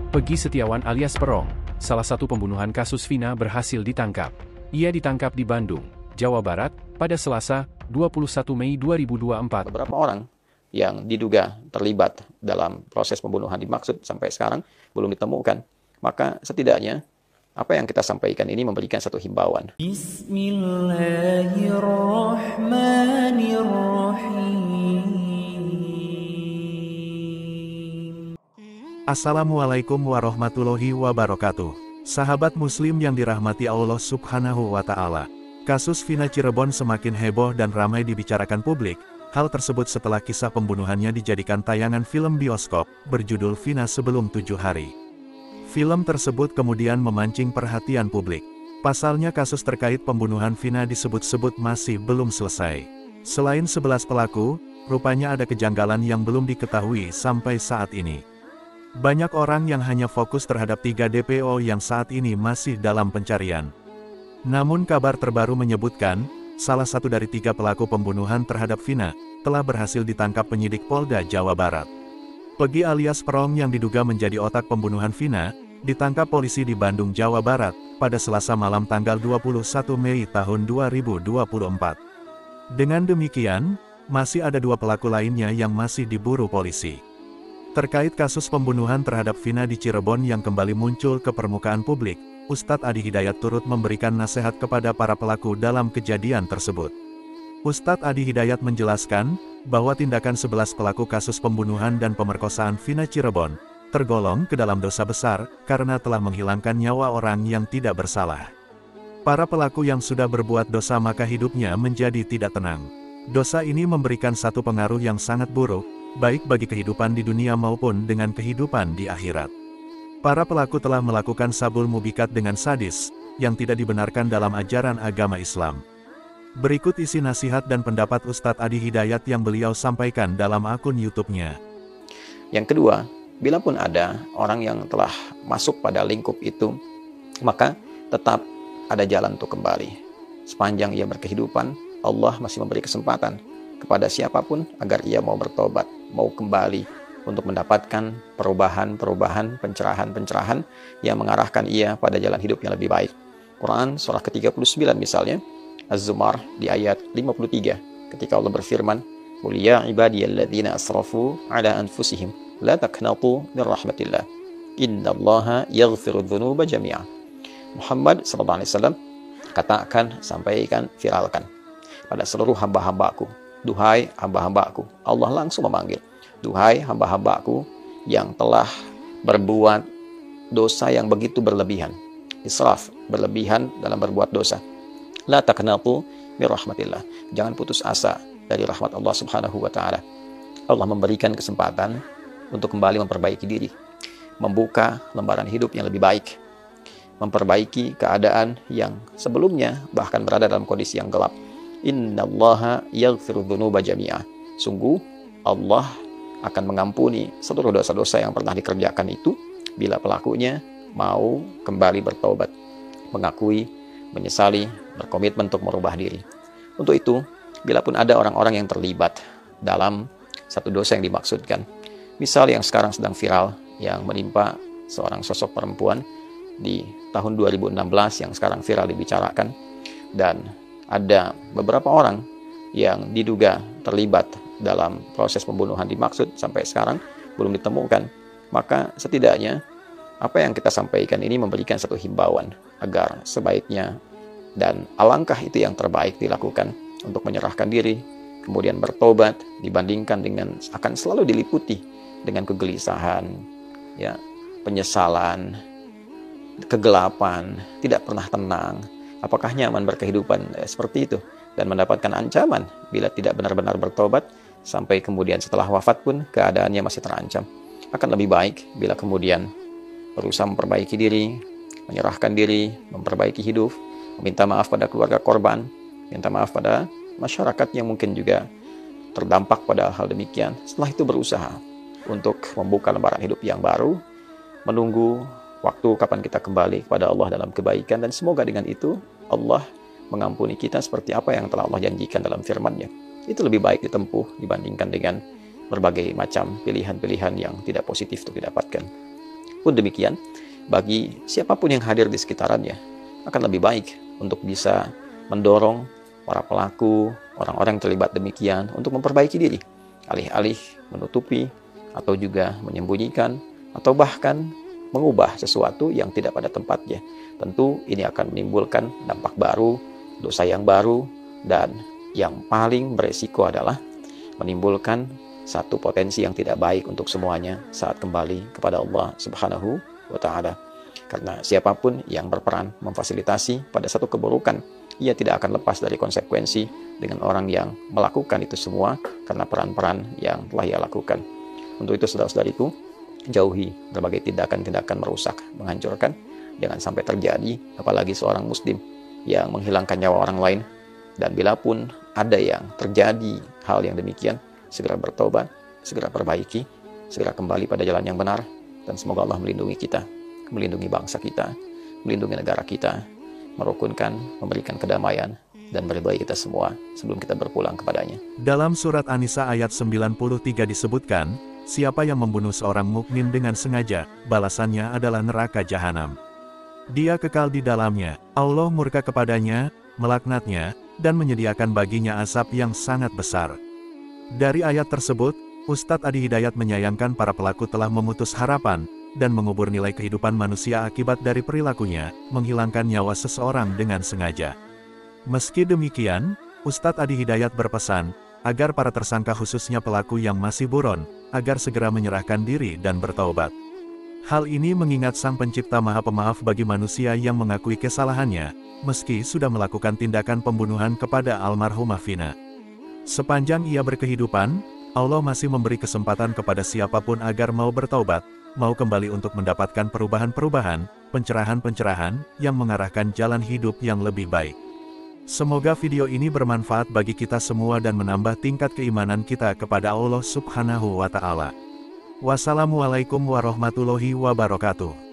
Pegi Setiawan alias Perong, salah satu pembunuhan kasus Vina berhasil ditangkap. Ia ditangkap di Bandung, Jawa Barat, pada Selasa, 21 Mei 2024. Beberapa orang yang diduga terlibat dalam proses pembunuhan dimaksud sampai sekarang belum ditemukan. Maka setidaknya apa yang kita sampaikan ini memberikan satu himbauan. Assalamualaikum warahmatullahi wabarakatuh. Sahabat muslim yang dirahmati Allah subhanahu wa ta'ala. Kasus Vina Cirebon semakin heboh dan ramai dibicarakan publik. Hal tersebut setelah kisah pembunuhannya dijadikan tayangan film bioskop, berjudul Vina Sebelum 7 Hari. Film tersebut kemudian memancing perhatian publik. Pasalnya kasus terkait pembunuhan Vina disebut-sebut masih belum selesai. Selain 11 pelaku, rupanya ada kejanggalan yang belum diketahui sampai saat ini. Banyak orang yang hanya fokus terhadap 3 DPO yang saat ini masih dalam pencarian. Namun kabar terbaru menyebutkan, salah satu dari 3 pelaku pembunuhan terhadap Vina, telah berhasil ditangkap penyidik Polda Jawa Barat. Pegi alias Perong yang diduga menjadi otak pembunuhan Vina, ditangkap polisi di Bandung, Jawa Barat, pada Selasa malam tanggal 21 Mei tahun 2024. Dengan demikian, masih ada 2 pelaku lainnya yang masih diburu polisi. Terkait kasus pembunuhan terhadap Vina di Cirebon yang kembali muncul ke permukaan publik, Ustadz Adi Hidayat turut memberikan nasihat kepada para pelaku dalam kejadian tersebut. Ustadz Adi Hidayat menjelaskan, bahwa tindakan 11 pelaku kasus pembunuhan dan pemerkosaan Vina Cirebon, tergolong ke dalam dosa besar, karena telah menghilangkan nyawa orang yang tidak bersalah. Para pelaku yang sudah berbuat dosa maka hidupnya menjadi tidak tenang. Dosa ini memberikan satu pengaruh yang sangat buruk, baik bagi kehidupan di dunia maupun dengan kehidupan di akhirat. Para pelaku telah melakukan sabul mubikat dengan sadis, yang tidak dibenarkan dalam ajaran agama Islam. Berikut isi nasihat dan pendapat Ustadz Adi Hidayat yang beliau sampaikan dalam akun YouTube-nya. Yang kedua, bila pun ada orang yang telah masuk pada lingkup itu, maka tetap ada jalan untuk kembali. Sepanjang ia berkehidupan, Allah masih memberi kesempatan kepada siapapun agar ia mau bertobat, mau kembali untuk mendapatkan perubahan-perubahan, pencerahan-pencerahan yang mengarahkan ia pada jalan hidup yang lebih baik. Quran surah ke-39 misalnya, Az-Zumar di ayat 53, ketika Allah berfirman, "Qul ya ibadiyalladzina asrafu ala anfusihim, la taqnatu min rahmatillah. Innallaha yaghfiru dzunuba jami'a." Muhammad SAW katakan, sampaikan, viralkan pada seluruh hamba-hambaku. Duhai hamba-hambaku, Allah langsung memanggil. Duhai hamba-hambaku yang telah berbuat dosa yang begitu berlebihan. Israf, berlebihan dalam berbuat dosa. La taqnatu min rahmatillah. Jangan putus asa dari rahmat Allah subhanahu wa ta'ala. Allah memberikan kesempatan untuk kembali memperbaiki diri. Membuka lembaran hidup yang lebih baik. Memperbaiki keadaan yang sebelumnya bahkan berada dalam kondisi yang gelap. Innallaha yaghfiru dzunuba jami'a. Sungguh Allah akan mengampuni seluruh dosa-dosa yang pernah dikerjakan itu bila pelakunya mau kembali bertobat, mengakui, menyesali, berkomitmen untuk merubah diri. Untuk itu, bila pun ada orang-orang yang terlibat dalam satu dosa yang dimaksudkan, misal yang sekarang sedang viral yang menimpa seorang sosok perempuan di tahun 2016 yang sekarang viral dibicarakan, dan ada beberapa orang yang diduga terlibat dalam proses pembunuhan dimaksud sampai sekarang belum ditemukan, maka setidaknya apa yang kita sampaikan ini memberikan satu himbauan agar sebaiknya dan alangkah itu yang terbaik dilakukan untuk menyerahkan diri, kemudian bertobat, dibandingkan dengan akan selalu diliputi dengan kegelisahan, ya, penyesalan, kegelapan, tidak pernah tenang. Apakah nyaman berkehidupan seperti itu dan mendapatkan ancaman bila tidak benar-benar bertobat sampai kemudian setelah wafat pun keadaannya masih terancam? Akan lebih baik bila kemudian berusaha memperbaiki diri, menyerahkan diri, memperbaiki hidup, meminta maaf pada keluarga korban, minta maaf pada masyarakat yang mungkin juga terdampak pada hal demikian. Setelah itu berusaha untuk membuka lembaran hidup yang baru, menunggu waktu kapan kita kembali kepada Allah dalam kebaikan, dan semoga dengan itu Allah mengampuni kita seperti apa yang telah Allah janjikan dalam firman-Nya. Itu lebih baik ditempuh dibandingkan dengan berbagai macam pilihan-pilihan yang tidak positif untuk didapatkan. Pun demikian, bagi siapapun yang hadir di sekitarannya, akan lebih baik untuk bisa mendorong para pelaku, orang-orang yang terlibat demikian untuk memperbaiki diri, alih-alih menutupi atau juga menyembunyikan atau bahkan mengubah sesuatu yang tidak pada tempatnya. Tentu ini akan menimbulkan dampak baru, dosa yang baru, dan yang paling beresiko adalah menimbulkan satu potensi yang tidak baik untuk semuanya saat kembali kepada Allah Subhanahu wa Ta'ala. Karena siapapun yang berperan memfasilitasi pada satu keburukan, ia tidak akan lepas dari konsekuensi dengan orang yang melakukan itu semua karena peran-peran yang telah ia lakukan. Untuk itu saudara-saudariku, jauhi berbagai tindakan-tindakan merusak, menghancurkan. Jangan sampai terjadi, apalagi seorang muslim yang menghilangkan nyawa orang lain. Dan bila pun ada yang terjadi hal yang demikian, segera bertobat, segera perbaiki, segera kembali pada jalan yang benar. Dan semoga Allah melindungi kita, melindungi bangsa kita, melindungi negara kita, merukunkan, memberikan kedamaian, dan meridhai kita semua sebelum kita berpulang kepadanya. Dalam surat An-Nisa ayat 93 disebutkan, siapa yang membunuh seorang mukmin dengan sengaja, balasannya adalah neraka jahanam. Dia kekal di dalamnya, Allah murka kepadanya, melaknatnya, dan menyediakan baginya azab yang sangat besar. Dari ayat tersebut, Ustadz Adi Hidayat menyayangkan para pelaku telah memutus harapan, dan mengubur nilai kehidupan manusia akibat dari perilakunya, menghilangkan nyawa seseorang dengan sengaja. Meski demikian, Ustadz Adi Hidayat berpesan, agar para tersangka khususnya pelaku yang masih buron, agar segera menyerahkan diri dan bertaubat. Hal ini mengingat Sang Pencipta Maha Pemaaf bagi manusia yang mengakui kesalahannya, meski sudah melakukan tindakan pembunuhan kepada almarhumah Vina. Sepanjang ia berkehidupan, Allah masih memberi kesempatan kepada siapapun agar mau bertaubat, mau kembali untuk mendapatkan perubahan-perubahan, pencerahan-pencerahan, yang mengarahkan jalan hidup yang lebih baik. Semoga video ini bermanfaat bagi kita semua dan menambah tingkat keimanan kita kepada Allah Subhanahu wa Ta'ala. Wassalamualaikum warahmatullahi wabarakatuh.